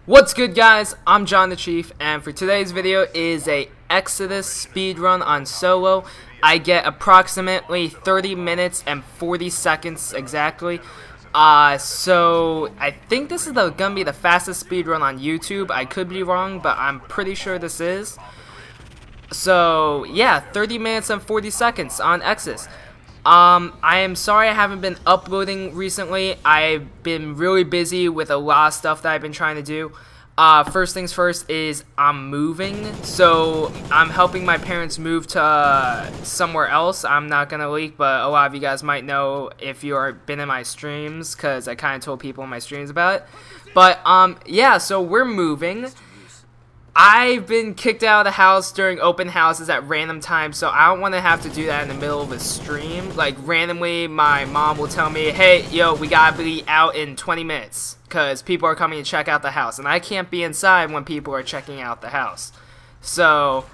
What's good, guys? I'm John the Chief, and for today's video is a Exodus speedrun on solo. I get approximately 30 minutes and 40 seconds exactly. So I think this is gonna be the fastest speedrun on YouTube. I could be wrong, but I'm pretty sure this is. So yeah, 30 minutes and 40 seconds on Exodus. I am sorry I haven't been uploading recently. I've been really busy with a lot of stuff that I've been trying to do. First things first is I'm moving, so I'm helping my parents move to somewhere else. I'm not gonna leak, but a lot of you guys might know if you've been in my streams, because I kind of told people in my streams about it. But yeah, so we're moving. I've been kicked out of the house during open houses at random times, so I don't want to have to do that in the middle of a stream. Like, randomly, my mom will tell me, hey, yo, we gotta be out in 20 minutes, because people are coming to check out the house, and I can't be inside when people are checking out the house. So,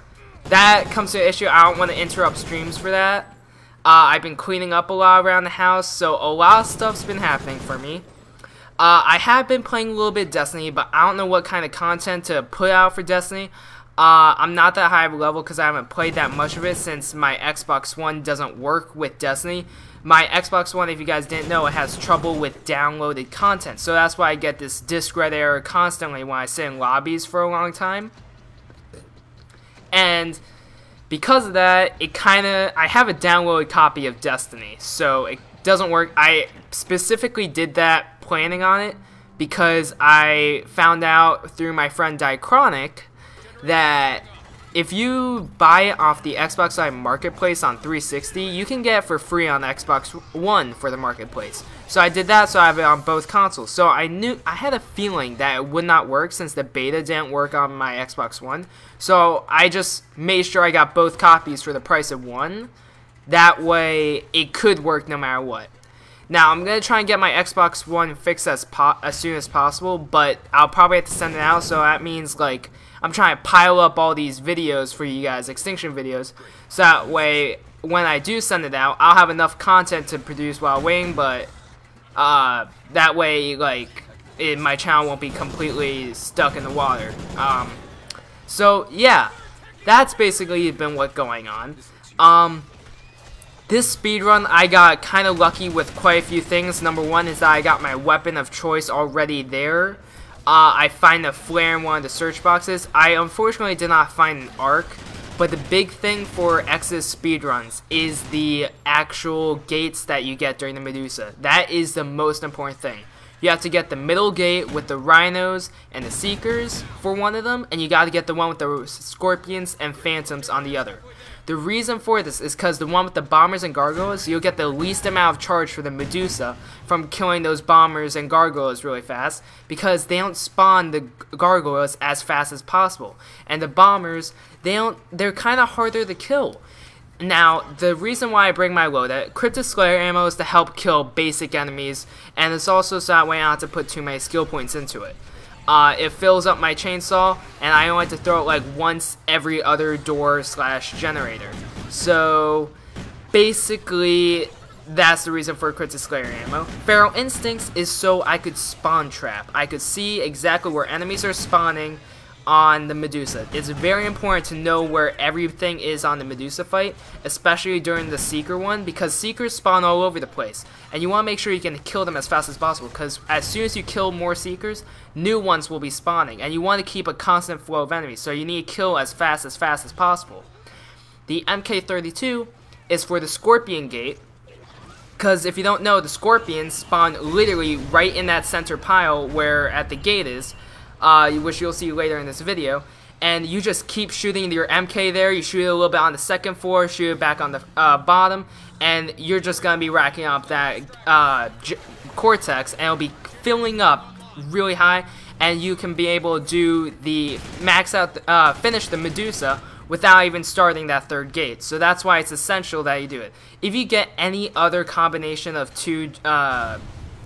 that comes to an issue. I don't want to interrupt streams for that. I've been cleaning up a lot around the house, so a lot of stuff's been happening for me. I have been playing a little bit of Destiny, but I don't know what kind of content to put out for Destiny. I'm not that high of a level because I haven't played that much of it since my Xbox One doesn't work with Destiny. My Xbox One, if you guys didn't know, it has trouble with downloaded content. So that's why I get this disk read error constantly when I sit in lobbies for a long time. And because of that, I have a downloaded copy of Destiny, so it doesn't work. I specifically did that planning on it because I found out through my friend Dichronic that if you buy it off the Xbox Live Marketplace on 360, you can get it for free on Xbox One for the Marketplace. So I did that, so I have it on both consoles. So I had a feeling that it would not work since the beta didn't work on my Xbox One. So I just made sure I got both copies for the price of one. That way it could work no matter what. Now, I'm going to try and get my Xbox One fixed as soon as possible, but I'll probably have to send it out, so that means, like, I'm trying to pile up all these videos for you guys, Extinction videos, so that way, when I do send it out, I'll have enough content to produce while waiting, but, that way, like, my channel won't be completely stuck in the water. So, yeah, that's basically been what's going on. This speedrun, I got kind of lucky with quite a few things. Number one is that I got my weapon of choice already there. I find a flare in one of the search boxes. I unfortunately did not find an arc, but the big thing for Exodus speedruns is the actual gates that you get during the Medusa. That is the most important thing. You have to get the middle gate with the rhinos and the seekers for one of them, and you got to get the one with the scorpions and phantoms on the other. The reason for this is because the one with the bombers and gargoyles, you'll get the least amount of charge for the Medusa from killing those bombers and gargoyles really fast, because they don't spawn the gargoyles as fast as possible. And the bombers, they're kind of harder to kill. Now, the reason why I bring my loadout, Cryptic Slayer ammo, is to help kill basic enemies, and it's also so that way I don't have to put too many skill points into it. It fills up my chainsaw, and I only have to throw it like once every other door / generator. So, basically, that's the reason for Cryptic Slayer ammo. Feral Instincts is so I could spawn trap. I could see exactly where enemies are spawning on the Medusa. It's very important to know where everything is on the Medusa fight, especially during the Seeker one, because Seekers spawn all over the place, and you want to make sure you can kill them as fast as possible, because as soon as you kill more Seekers, new ones will be spawning, and you want to keep a constant flow of enemies, so you need to kill as fast as possible. The MK32 is for the Scorpion Gate, because if you don't know, the Scorpions spawn literally right in that center pile where at the gate is, which you'll see later in this video, and you just keep shooting your MK there. You shoot it a little bit on the second floor, shoot it back on the bottom, and you're just going to be racking up that cortex, and it'll be filling up really high, and you can be able to do the max out, finish the Medusa without even starting that third gate. So that's why it's essential that you do it. If you get any other combination of two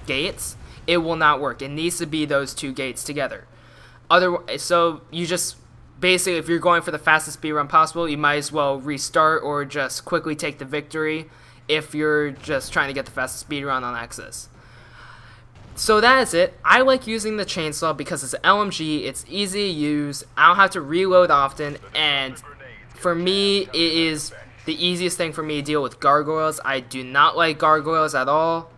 gates, it will not work. It needs to be those two gates together. Otherwise, so you just basically, if you're going for the fastest speedrun possible, you might as well restart or just quickly take the victory if you're just trying to get the fastest speedrun on Exodus. So that is it. I like using the chainsaw because it's an LMG, it's easy to use, I don't have to reload often, and for me, it is the easiest thing for me to deal with gargoyles. I do not like gargoyles at all.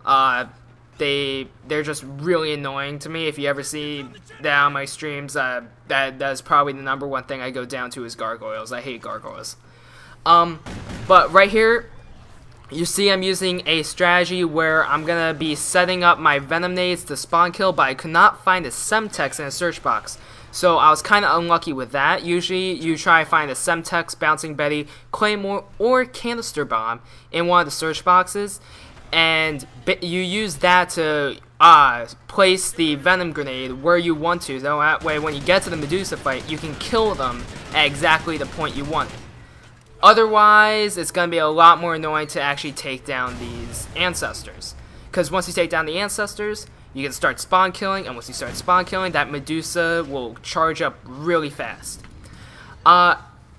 They're just really annoying to me. If you ever see that on my streams, that's probably the #1 thing I go down to is gargoyles. I hate gargoyles. But right here, you see I'm using a strategy where I'm gonna be setting up my venom nades to spawn kill, but I could not find a semtex in a search box. So I was kind of unlucky with that. Usually you try to find a semtex, bouncing Betty, claymore, or canister bomb in one of the search boxes, and you use that to place the venom grenade where you want to. So that way when you get to the Medusa fight, you can kill them at exactly the point you want. Otherwise, it's going to be a lot more annoying to actually take down these ancestors. Because once you take down the ancestors, you can start spawn killing, and once you start spawn killing, that Medusa will charge up really fast.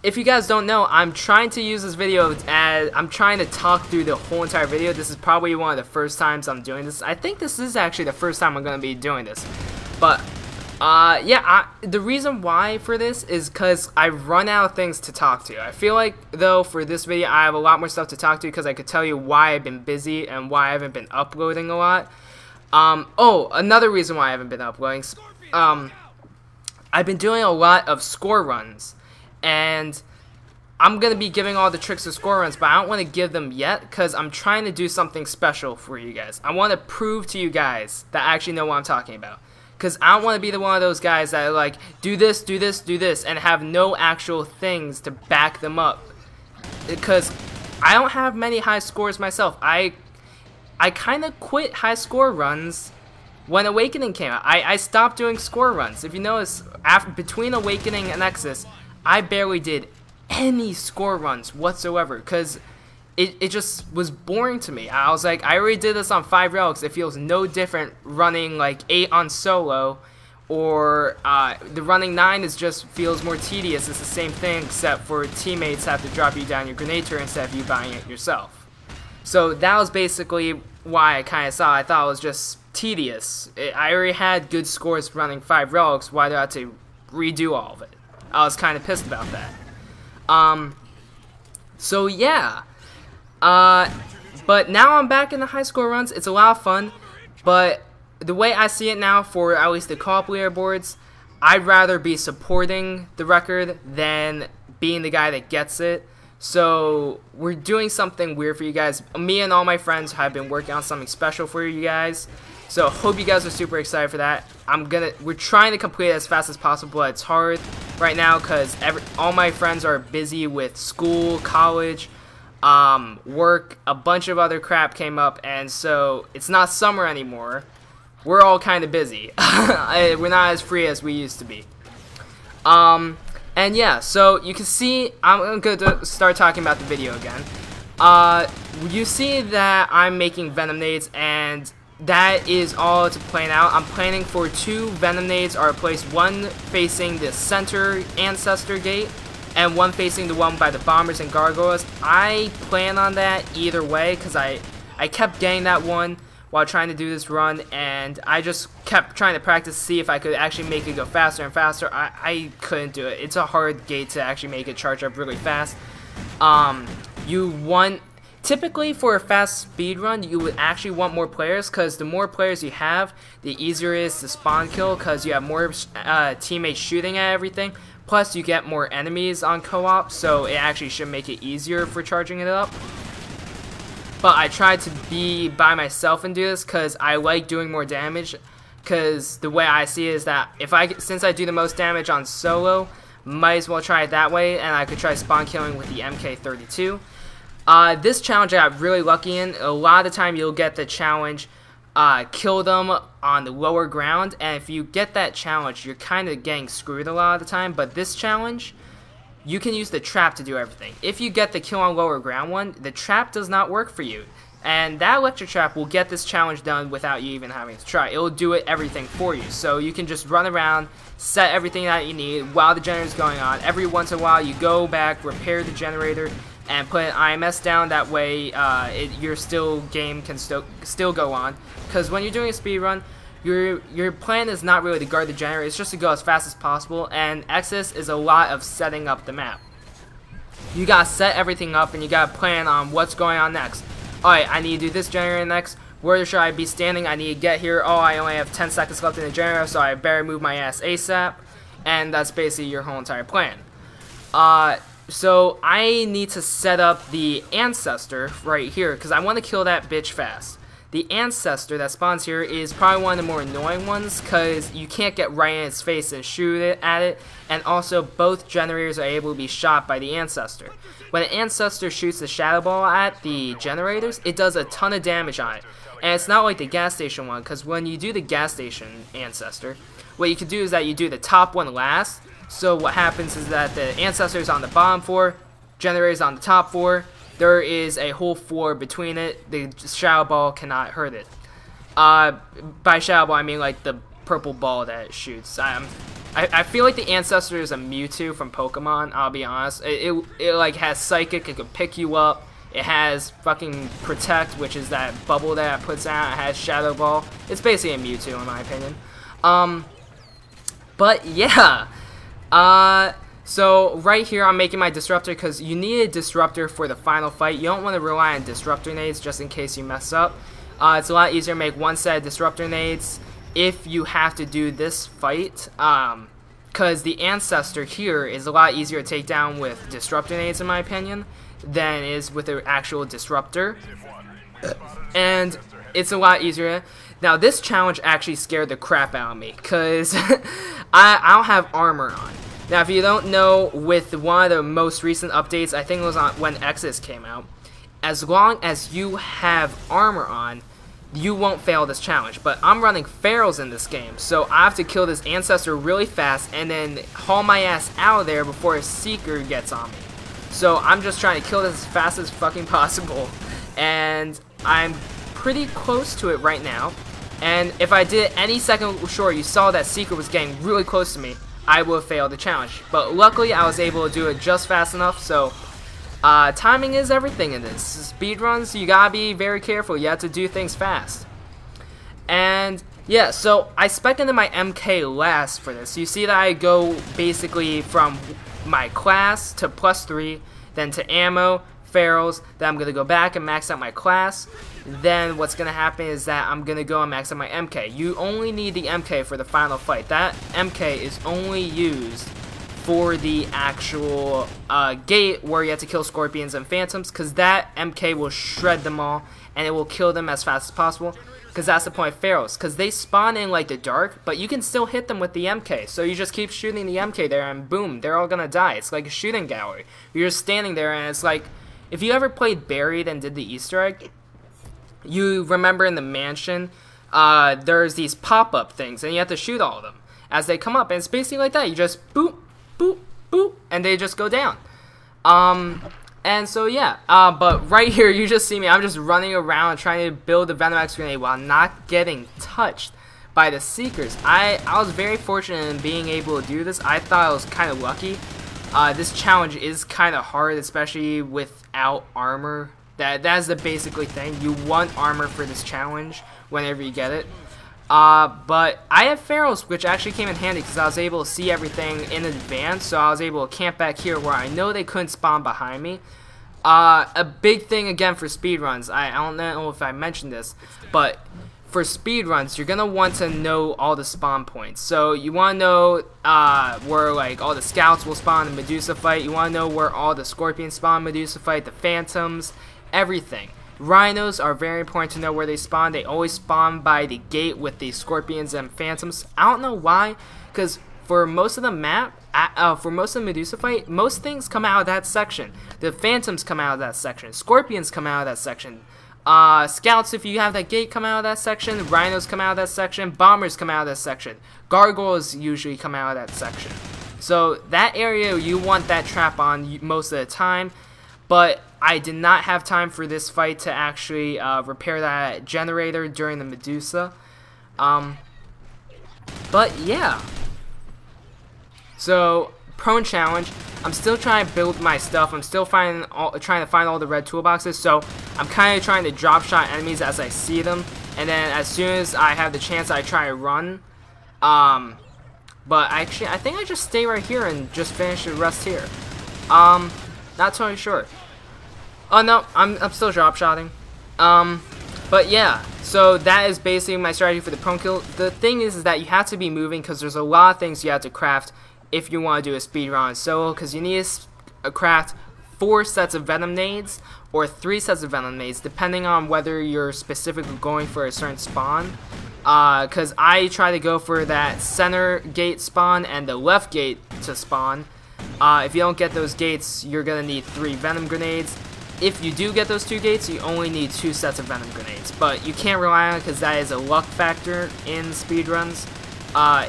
If you guys don't know, I'm trying to use this video as I'm trying to talk through the whole entire video. This is probably one of the first times I'm doing this. I think this is actually the first time I'm going to be doing this. But yeah, the reason why for this is because I've run out of things to talk to. I feel like, though, for this video, I have a lot more stuff to talk to because I could tell you why I've been busy and why I haven't been uploading a lot. Oh, another reason why I haven't been uploading. I've been doing a lot of score runs, and I'm going to be giving all the tricks of score runs, but I don't want to give them yet because I'm trying to do something special for you guys. I want to prove to you guys that I actually know what I'm talking about. Because I don't want to be the one of those guys that are like, do this, do this, do this, and have no actual things to back them up. Because I don't have many high scores myself. I kind of quit high score runs when Awakening came out. I stopped doing score runs. If you notice, between Awakening and Exodus, I barely did any score runs whatsoever. Because it just was boring to me. I was like, I already did this on 5 relics. It feels no different running like 8 on solo, or the running 9 feels more tedious. It's the same thing, except for teammates have to drop you down your grenade turret instead of you buying it yourself. So that was basically why I kind of saw it. I thought it was just tedious. I already had good scores running 5 relics. Why do I have to redo all of it? I was kind of pissed about that. So yeah. But now I'm back in the high score runs. It's a lot of fun, but the way I see it now, for at least the co-op leaderboards, I'd rather be supporting the record than being the guy that gets it. So we're doing something weird for you guys. Me and all my friends have been working on something special for you guys. So hope you guys are super excited for that. We're trying to complete it as fast as possible, but it's hard right now because all my friends are busy with school, college, work, a bunch of other crap came up, and so it's not summer anymore. We're all kind of busy. We're not as free as we used to be. And yeah, so you can see, I'm going to start talking about the video again. You see that I'm making venom nades, and that is all to plan out. I'm planning for 2 venom nades are placed, one facing the center ancestor gate, and one facing the one by the bombers and gargoyles. I plan on that either way because I kept getting that one while trying to do this run, and I just kept trying to practice to see if I could actually make it go faster and faster. I couldn't do it. It's a hard gate to actually make it charge up really fast. Typically for a fast speed run, you would actually want more players, because the more players you have, the easier it is to spawn kill, because you have more teammates shooting at everything. Plus, you get more enemies on co-op, so it actually should make it easier for charging it up. But I tried to be by myself and do this because I like doing more damage. Because the way I see it is that since I do the most damage on solo, might as well try it that way, and I could try spawn killing with the MK32. This challenge I got really lucky in. A lot of the time you'll get the challenge, kill them on the lower ground, and if you get that challenge, you're kind of getting screwed a lot of the time. But this challenge, you can use the trap to do everything. If you get the kill on lower ground one, the trap does not work for you, and that electric trap will get this challenge done without you even having to try. It will do everything for you, so you can just run around, set everything that you need while the generator is going on. Every once in a while you go back, repair the generator, and put an IMS down. That way your game can still go on. Because when you're doing a speed run, your plan is not really to guard the generator, it's just to go as fast as possible, and Exodus is a lot of setting up the map. You gotta set everything up and you gotta plan on what's going on next. Alright, I need to do this generator next. Where should I be standing? I need to get here. Oh, I only have 10 seconds left in the generator, so I better move my ass ASAP. And that's basically your whole entire plan. So I need to set up the Ancestor right here, because I want to kill that bitch fast. The Ancestor that spawns here is probably one of the more annoying ones, because you can't get right in its face and shoot it at it, and also both generators are able to be shot by the Ancestor. When an Ancestor shoots the Shadow Ball at the generators, it does a ton of damage on it. And it's not like the gas station one, because when you do the gas station Ancestor, what you can do is that you do the top one last. So what happens is that the Ancestor is on the bottom floor, generator is on the top floor. There is a whole floor between it. The Shadow Ball cannot hurt it. By Shadow Ball, I mean like the purple ball that it shoots. I feel like the Ancestor is a Mewtwo from Pokemon, I'll be honest. It like has Psychic, it can pick you up. It has fucking Protect, which is that bubble that it puts out. It has Shadow Ball. It's basically a Mewtwo in my opinion. But yeah. So right here I'm making my Disruptor because you need a Disruptor for the final fight. You don't want to rely on Disruptor nades just in case you mess up. It's a lot easier to make one set of Disruptor nades if you have to do this fight. Because the Ancestor here is a lot easier to take down with Disruptor nades in my opinion than it is with an actual Disruptor. And it's a lot easier. Now this challenge actually scared the crap out of me because I don't have armor on. Now if you don't know, with one of the most recent updates, I think it was on when Exodus came out, as long as you have armor on, you won't fail this challenge. But I'm running ferals in this game, so I have to kill this Ancestor really fast and then haul my ass out of there before a Seeker gets on me. So I'm just trying to kill this as fast as fucking possible, and I'm pretty close to it right now. And if I did any second short, you saw that Seeker was getting really close to me, I would have failed the challenge. But luckily I was able to do it just fast enough. So timing is everything in this. Speedruns, you gotta be very careful. You have to do things fast. And yeah, so I spec into my MK last for this. You see that I go basically from my class to +3, then to ammo, ferals, then I'm gonna go back and max out my class. Then what's gonna happen is that I'm gonna go and max out my MK. You only need the MK for the final fight. That MK is only used for the actual gate where you have to kill scorpions and phantoms, because that MK will shred them all and it will kill them as fast as possible. Because that's the point of ferals, because they spawn in like the dark, but you can still hit them with the MK. So you just keep shooting the MK there and boom, they're all gonna die. It's like a shooting gallery. You're just standing there and it's like, if you ever played Buried and did the Easter egg, you remember in the mansion, there's these pop-up things and you have to shoot all of them as they come up, and it's basically like that. You just boop, boop, boop, and they just go down. And so yeah, but right here you just see me, I'm just running around trying to build the Venomex grenade while not getting touched by the Seekers. I was very fortunate in being able to do this. I thought I was kind of lucky. This challenge is kind of hard, especially without armor. That's the basically thing. You want armor for this challenge whenever you get it. But I have ferals, which actually came in handy because I was able to see everything in advance, so I was able to camp back here where I know they couldn't spawn behind me. A big thing again for speedruns, I don't know if I mentioned this, but for speedruns, you're gonna want to know all the spawn points. So you want to know where like all the scouts will spawn in Medusa fight. You want to know where all the scorpions spawn in Medusa fight, the phantoms, everything. Rhinos are very important to know where they spawn. They always spawn by the gate with the scorpions and phantoms. I don't know why, because for most of the map, for most of the Medusa fight, most things come out of that section. The phantoms come out of that section. Scorpions come out of that section. Scouts, if you have that gate, come out of that section. Rhinos come out of that section. Bombers come out of that section. Gargoyles usually come out of that section. So that area, you want that trap on most of the time. But I did not have time for this fight to actually repair that generator during the Medusa. But yeah. So, prone challenge. I'm still trying to build my stuff. I'm still trying to find all the red toolboxes. So, I'm kind of trying to drop shot enemies as I see them. and then as soon as I have the chance, I try to run. But actually, I think I just stay right here and just finish the rest here. Not totally sure. Oh no, I'm still drop shotting. But yeah, so that is basically my strategy for the prone kill. The thing is that you have to be moving because there's a lot of things you have to craft if you want to do a speedrun solo, because you need to craft 4 sets of venom nades or 3 sets of venom nades, depending on whether you're specifically going for a certain spawn. Because I try to go for that center gate spawn and the left gate to spawn. If you don't get those gates, you're gonna need 3 venom grenades. If you do get those 2 gates, you only need 2 sets of venom grenades. But you can't rely on it because that is a luck factor in speedruns.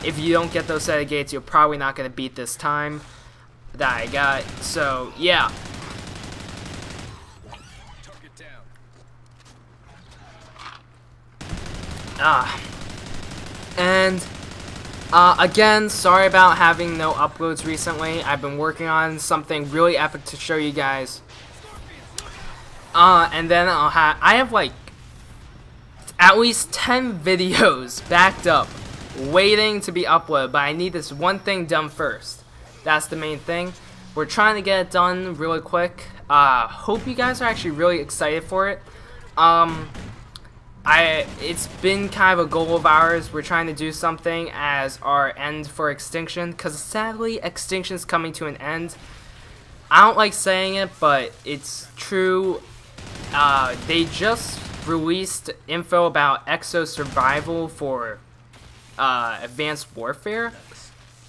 If you don't get those set of gates, you're probably not gonna beat this time that I got. So yeah. And again, sorry about having no uploads recently. I've been working on something really epic to show you guys. And then I have like at least 10 videos backed up waiting to be uploaded, but I need this one thing done first. That's the main thing. We're trying to get it done really quick. Hope you guys are actually really excited for it. It's been kind of a goal of ours. We're trying to do something as our end for Extinction, because sadly Extinction is coming to an end. I don't like saying it, but it's true. They just released info about Exo Survival for Advanced Warfare.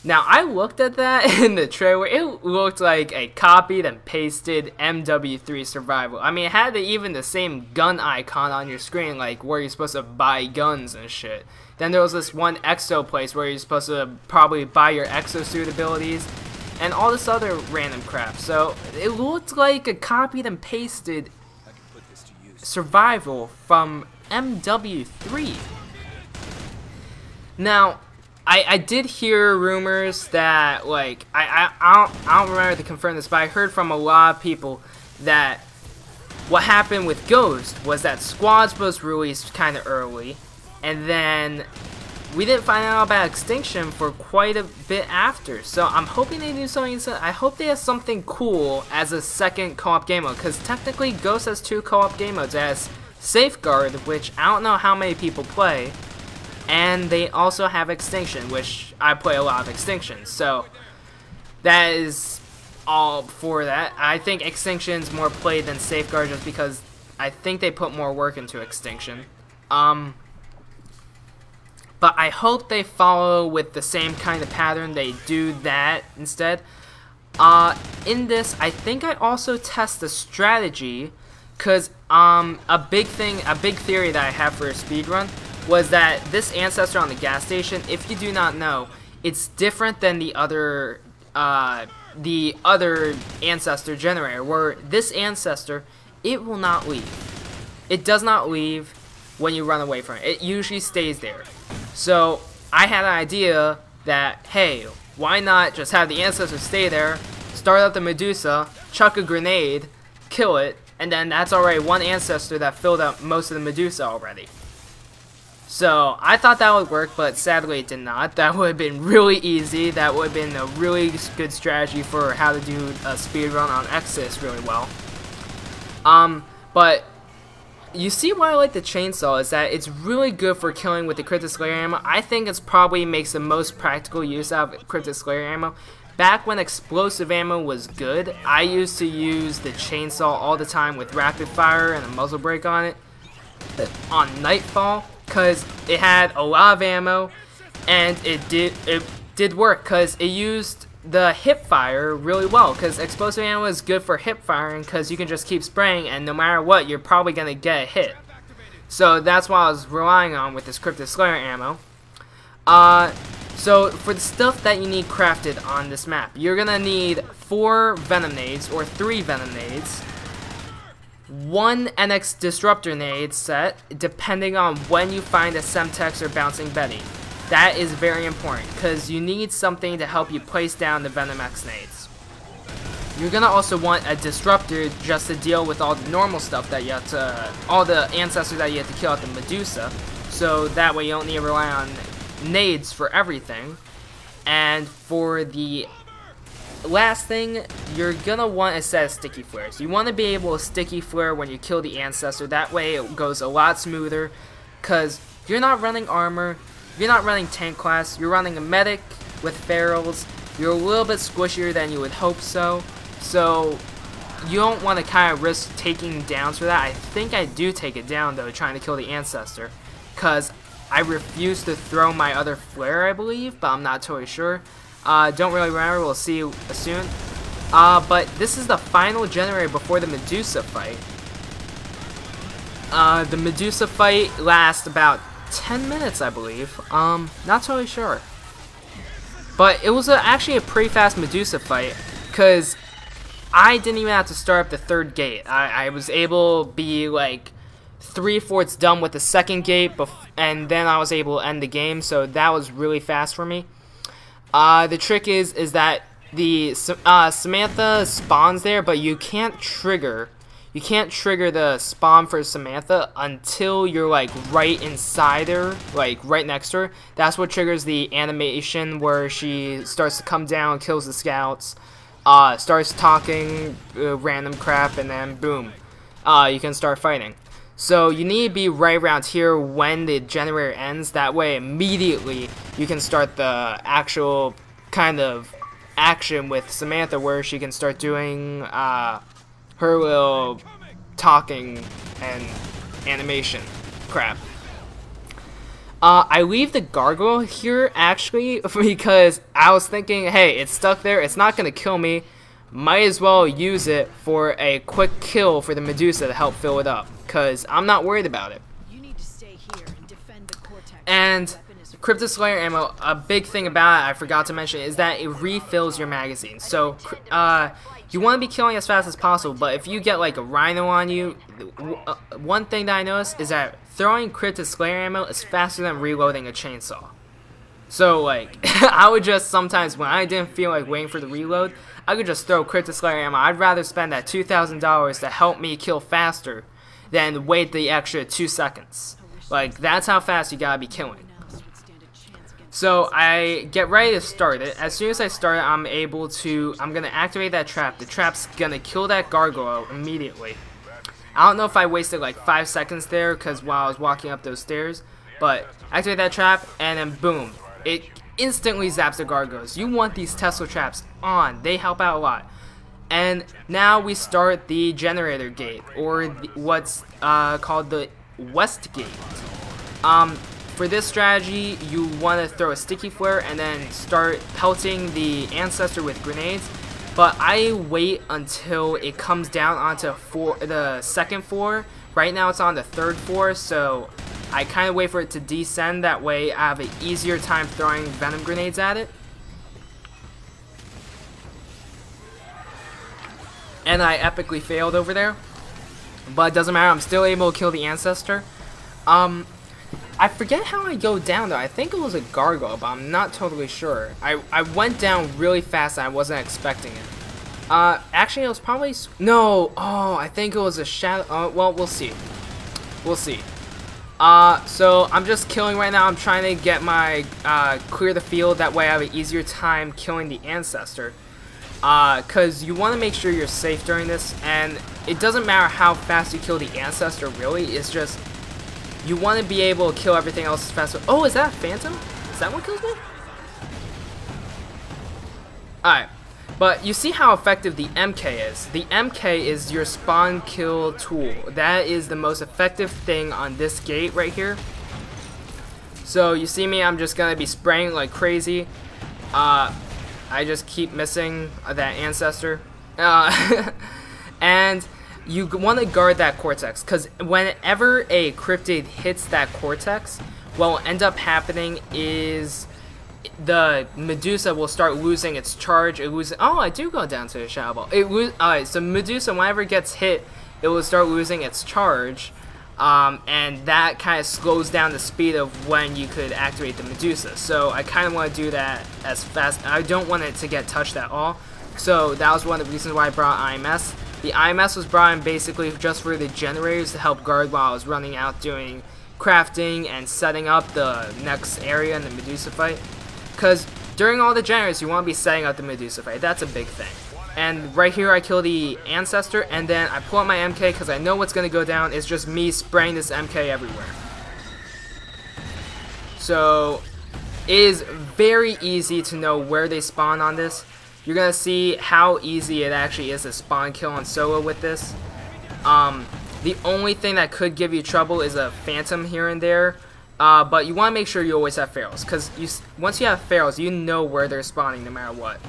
Now, I looked at that in the trailer. It looked like a copied and pasted MW3 Survival. I mean, it had even the same gun icon on your screen, like where you're supposed to buy guns and shit. Then there was this one Exo place where you're supposed to probably buy your exosuit abilities and all this other random crap. So, it looked like a copied and pasted Survival from MW3. Now, I did hear rumors that, like, I don't remember to confirm this, but I heard from a lot of people that what happened with Ghost was that Squads was released kind of early, and then we didn't find out about Extinction for quite a bit after. So I'm hoping they do something. I hope they have something cool as a second co-op game mode, because technically Ghost has 2 co-op game modes. It has Safeguard, which I don't know how many people play, and they also have Extinction, which I play a lot of Extinction. So that is all for that. I think Extinction's more played than Safeguard just because I think they put more work into Extinction. But I hope they follow with the same kind of pattern. They do that instead. In this, I think I also test the strategy, because a big theory that I have for a speedrun was that this ancestor on the gas station, if you do not know, it's different than the other ancestor generator, where this ancestor, it will not leave. It does not leave when you run away from it. It usually stays there. So I had an idea that, hey, why not just have the ancestor stay there, start up the Medusa, chuck a grenade, kill it, and then that's already one ancestor that filled up most of the Medusa already. So I thought that would work, but sadly it did not. That would have been really easy. That would have been a really good strategy for how to do a speedrun on Exodus really well. But you see why I like the chainsaw is that it's really good for killing with the Cryptic Slayer ammo. I think it's probably makes the most practical use out of Cryptic Slayer ammo. Back when explosive ammo was good, I used to use the chainsaw all the time with rapid fire and a muzzle brake on it on Nightfall, because it had a lot of ammo and it did work because it used the hip fire really well, because explosive ammo is good for hip firing because you can just keep spraying and no matter what you're probably gonna get a hit. So that's what I was relying on with this Cryptic Slayer ammo. So for the stuff that you need crafted on this map, you're gonna need 4 Venom Nades or 3 Venom Nades, 1 NX Disruptor Nade set, depending on when you find a Semtex or Bouncing Betty. That is very important, because you need something to help you place down the Venom X nades. you're gonna also want a disruptor just to deal with all the normal stuff that you have to, all the ancestors that you have to kill at the Medusa. So that way you don't need to rely on nades for everything. And for the last thing, you're gonna want a set of sticky flares. You want to be able to sticky flare when you kill the ancestor. That way it goes a lot smoother, because you're not running armor, you're not running tank class, you're running a medic with ferals. You're a little bit squishier than you would hope so you don't want to kind of risk taking downs for that. I think I do take it down though, trying to kill the ancestor, because I refuse to throw my other flare, I believe, but I'm not totally sure. Don't really remember, we'll see soon. But this is the final generator before the Medusa fight. The Medusa fight lasts about 10 minutes, I believe. Not totally sure. But it was actually a pretty fast Medusa fight, because I didn't even have to start up the third gate. I was able to be like 3/4 done with the second gate, and then I was able to end the game, so that was really fast for me. The trick is that the Samantha spawns there, but you can't trigger the spawn for Samantha until you're like right inside her, like right next to her. That's what triggers the animation where she starts to come down, kills the scouts, starts talking random crap, and then boom, you can start fighting. So you need to be right around here when the generator ends. That way immediately you can start the actual kind of action with Samantha, where she can start doing her little talking and animation crap. I leave the gargoyle here actually because I was thinking, hey, it's stuck there, it's not gonna kill me, might as well use it for a quick kill for the Medusa to help fill it up, because I'm not worried about it. You need to stay here and defend the cortex. And Crypto Slayer ammo, a big thing about it I forgot to mention is that it refills your magazine. So you want to be killing as fast as possible, but if you get like a rhino on you, one thing that I noticed is that throwing Crypto Slayer ammo is faster than reloading a chainsaw. So like I would just sometimes, when I didn't feel like waiting for the reload, I could just throw Crypto Slayer ammo. I'd rather spend that $2,000 to help me kill faster than wait the extra 2 seconds. Like, that's how fast you gotta be killing. So I get ready to start it. As soon as I start it, I'm gonna activate that trap. The trap's gonna kill that gargoyle immediately. I don't know if I wasted like 5 seconds there, because while I was walking up those stairs, but activate that trap, and then boom, it instantly zaps the gargoyles. You want these Tesla traps on, they help out a lot. And now we start the generator gate, or what's called the west gate. For this strategy, you want to throw a sticky flare and then start pelting the ancestor with grenades. But I wait until it comes down onto the second floor. Right now it's on the third floor, so I kind of wait for it to descend. That way I have an easier time throwing venom grenades at it. And I epically failed over there, but it doesn't matter, I'm still able to kill the ancestor. I forget how I go down though. I think it was a gargoyle, but I'm not totally sure. I went down really fast and I wasn't expecting it. Actually it was probably, no, oh, I think it was a shadow. Well, we'll see. We'll see. So I'm just killing right now. I'm trying to get my, clear the field, that way I have an easier time killing the ancestor. Cause you want to make sure you're safe during this, and it doesn't matter how fast you kill the ancestor really, it's just, you want to be able to kill everything else as fast as, oh, is that a phantom? Is that what kills me? Alright, but you see how effective the MK is. The MK is your spawn kill tool. That is the most effective thing on this gate right here. So you see me, I'm just gonna be spraying like crazy. I just keep missing that ancestor. And you want to guard that cortex, because whenever a cryptid hits that cortex, what will end up happening is the Medusa will start losing its charge. Oh, I do go down to the shadow ball. Alright, so Medusa, whenever it gets hit, it will start losing its charge. And that kind of slows down the speed of when you could activate the Medusa. So I kind of want to do that as fast. I don't want it to get touched at all. So that was one of the reasons why I brought IMS. The IMS was brought in basically just for the generators to help guard while I was running out doing crafting and setting up the next area in the Medusa fight. Because during all the generators, you want to be setting up the Medusa fight. That's a big thing. And right here, I kill the Ancestor, and then I pull out my MK because I know what's going to go down. It's just me spraying this MK everywhere. So it is very easy to know where they spawn on this. You're going to see how easy it actually is to spawn kill on solo with this. The only thing that could give you trouble is a Phantom here and there. But you want to make sure you always have Ferals, because once you have Ferals, you know where they're spawning no matter what.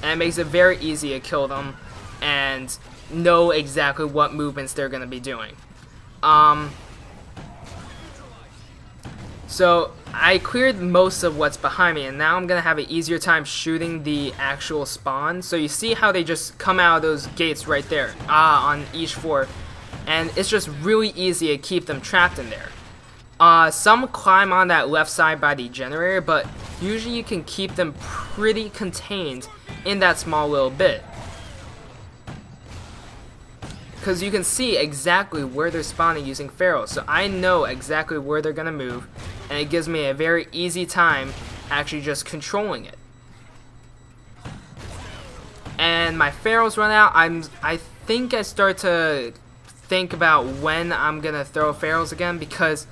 And it makes it very easy to kill them and know exactly what movements they're going to be doing. So I cleared most of what's behind me, and now I'm going to have an easier time shooting the actual spawn. So you see how they just come out of those gates right there on each floor. And it's just really easy to keep them trapped in there. Some climb on that left side by the generator, but usually you can keep them pretty contained in that small little bit. Because you can see exactly where they're spawning using Ferals. So I know exactly where they're going to move, and it gives me a very easy time actually just controlling it. And my Ferals run out. I think I start to think about when I'm going to throw Ferals again, because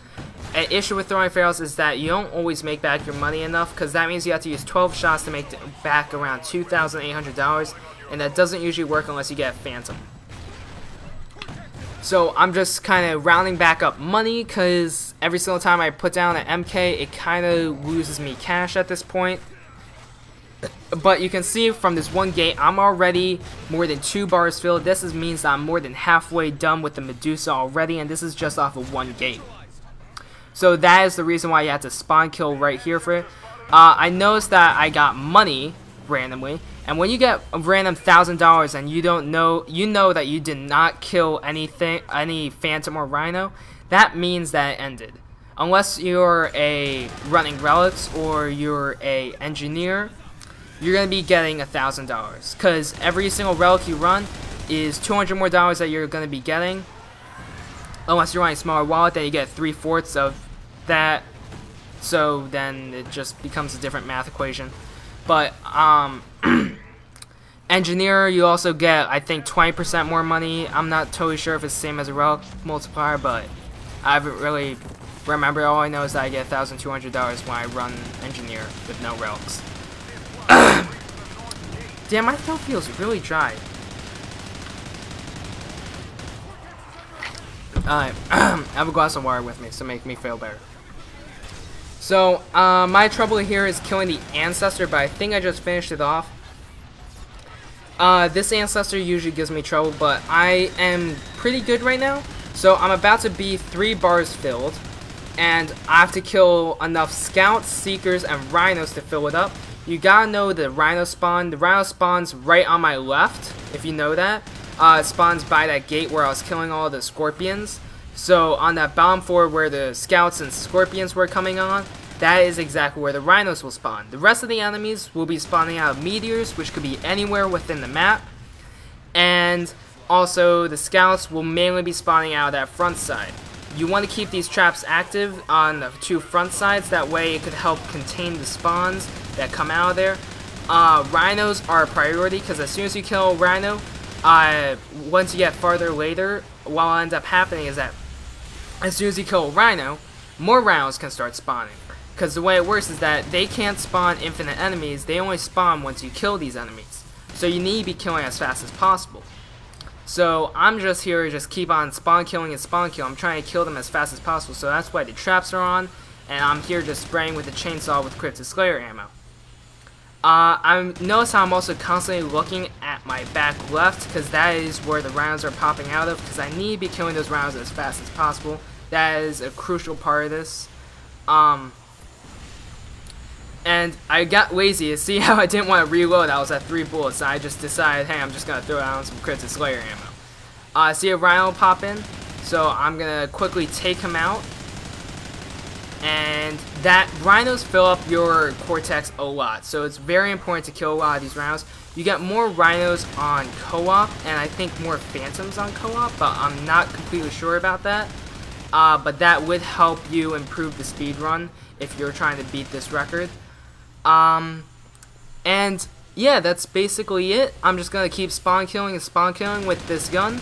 an issue with throwing Ferals is that you don't always make back your money enough, because that means you have to use 12 shots to make back around $2,800, and that doesn't usually work unless you get a Phantom. So I'm just kind of rounding back up money, because every single time I put down an MK, it kind of loses me cash at this point. But you can see from this one gate, I'm already more than 2 bars filled. This means that I'm more than halfway done with the Medusa already, and this is just off of one gate. So that is the reason why you have to spawn kill right here for it. I noticed that I got money randomly, and when you get a random $1,000 and you don't know, you know that you did not kill any Phantom or Rhino, that means that it ended. Unless you're a running relics or you're a engineer, you're gonna be getting $1,000, because every single relic you run is $200 more that you're gonna be getting. Unless you're running a smaller wallet, then you get 3/4 of that. So then it just becomes a different math equation. But engineer, you also get, I think, 20% more money. I'm not totally sure if it's the same as a relic multiplier, but I haven't really remembered. All I know is that I get $1,200 when I run engineer with no relics. Damn, my throat feels really dry. I have a glass of water with me, so make me feel better. So, my trouble here is killing the Ancestor, but I think I just finished it off. This Ancestor usually gives me trouble, but I am pretty good right now. So, I'm about to be 3 bars filled, and I have to kill enough Scouts, Seekers, and Rhinos to fill it up. You gotta know the Rhino spawn. The Rhino spawns right on my left, if you know that. It spawns by that gate where I was killing all the Scorpions. So on that bottom floor where the Scouts and Scorpions were coming on, that is exactly where the Rhinos will spawn. The rest of the enemies will be spawning out of Meteors, which could be anywhere within the map. And also the Scouts will mainly be spawning out of that front side. You want to keep these traps active on the 2 front sides, that way it could help contain the spawns that come out of there. Rhinos are a priority, because as soon as you kill a Rhino, once you get farther later, what will end up happening is that as soon as you kill a Rhino, more Rhinos can start spawning. Because the way it works is that they can't spawn infinite enemies, they only spawn once you kill these enemies. So you need to be killing as fast as possible. So I'm just here to just keep on spawn killing and spawn kill. I'm trying to kill them as fast as possible, so that's why the traps are on, and I'm here just spraying with the chainsaw with Cryptid Slayer ammo. Notice how I'm also constantly looking at my back left, because that is where the rounds are popping out of, because I need to be killing those rounds as fast as possible. That is a crucial part of this. And I got lazy. You see how I didn't want to reload? I was at 3 bullets, so I just decided, hey, I'm just going to throw out some Cryptid Slayer ammo. See a Rhino pop in, so I'm going to quickly take him out. and that rhinos fill up your cortex a lot, so it's very important to kill a lot of these rhinos. You get more rhinos on co-op, and I think more phantoms on co-op, but I'm not completely sure about that. But that would help you improve the speed run if you're trying to beat this record. And yeah, that's basically it. I'm just gonna keep spawn killing with this gun.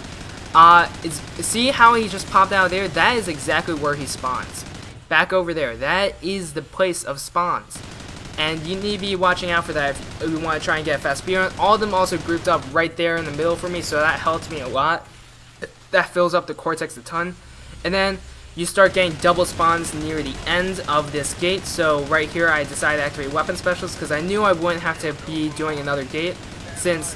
See how he just popped out there? That is exactly where he spawns. Back over there. That is the place of spawns. And you need to be watching out for that if you want to try and get a fast speed run. All of them also grouped up right there in the middle for me, so that helped me a lot. That fills up the cortex a ton. And then you start getting double spawns near the end of this gate. So right here I decided to activate weapon specials because I knew I wouldn't have to be doing another gate since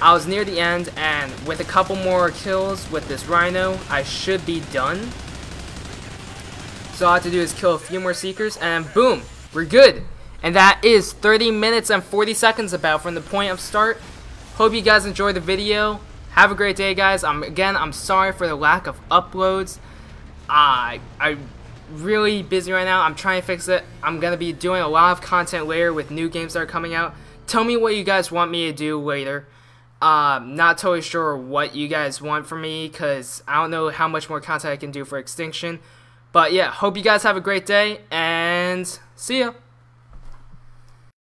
I was near the end, and with a couple more kills with this rhino I should be done. So all I have to do is kill a few more seekers and boom, we're good. And that is 30 minutes and 40 seconds about from the point of start. Hope you guys enjoyed the video. Have a great day, guys. I'm sorry for the lack of uploads. I'm really busy right now. I'm trying to fix it. I'm going to be doing a lot of content later with new games that are coming out. Tell me what you guys want me to do later. Not totally sure what you guys want from me because I don't know how much more content I can do for Extinction. But yeah, hope you guys have a great day and see ya.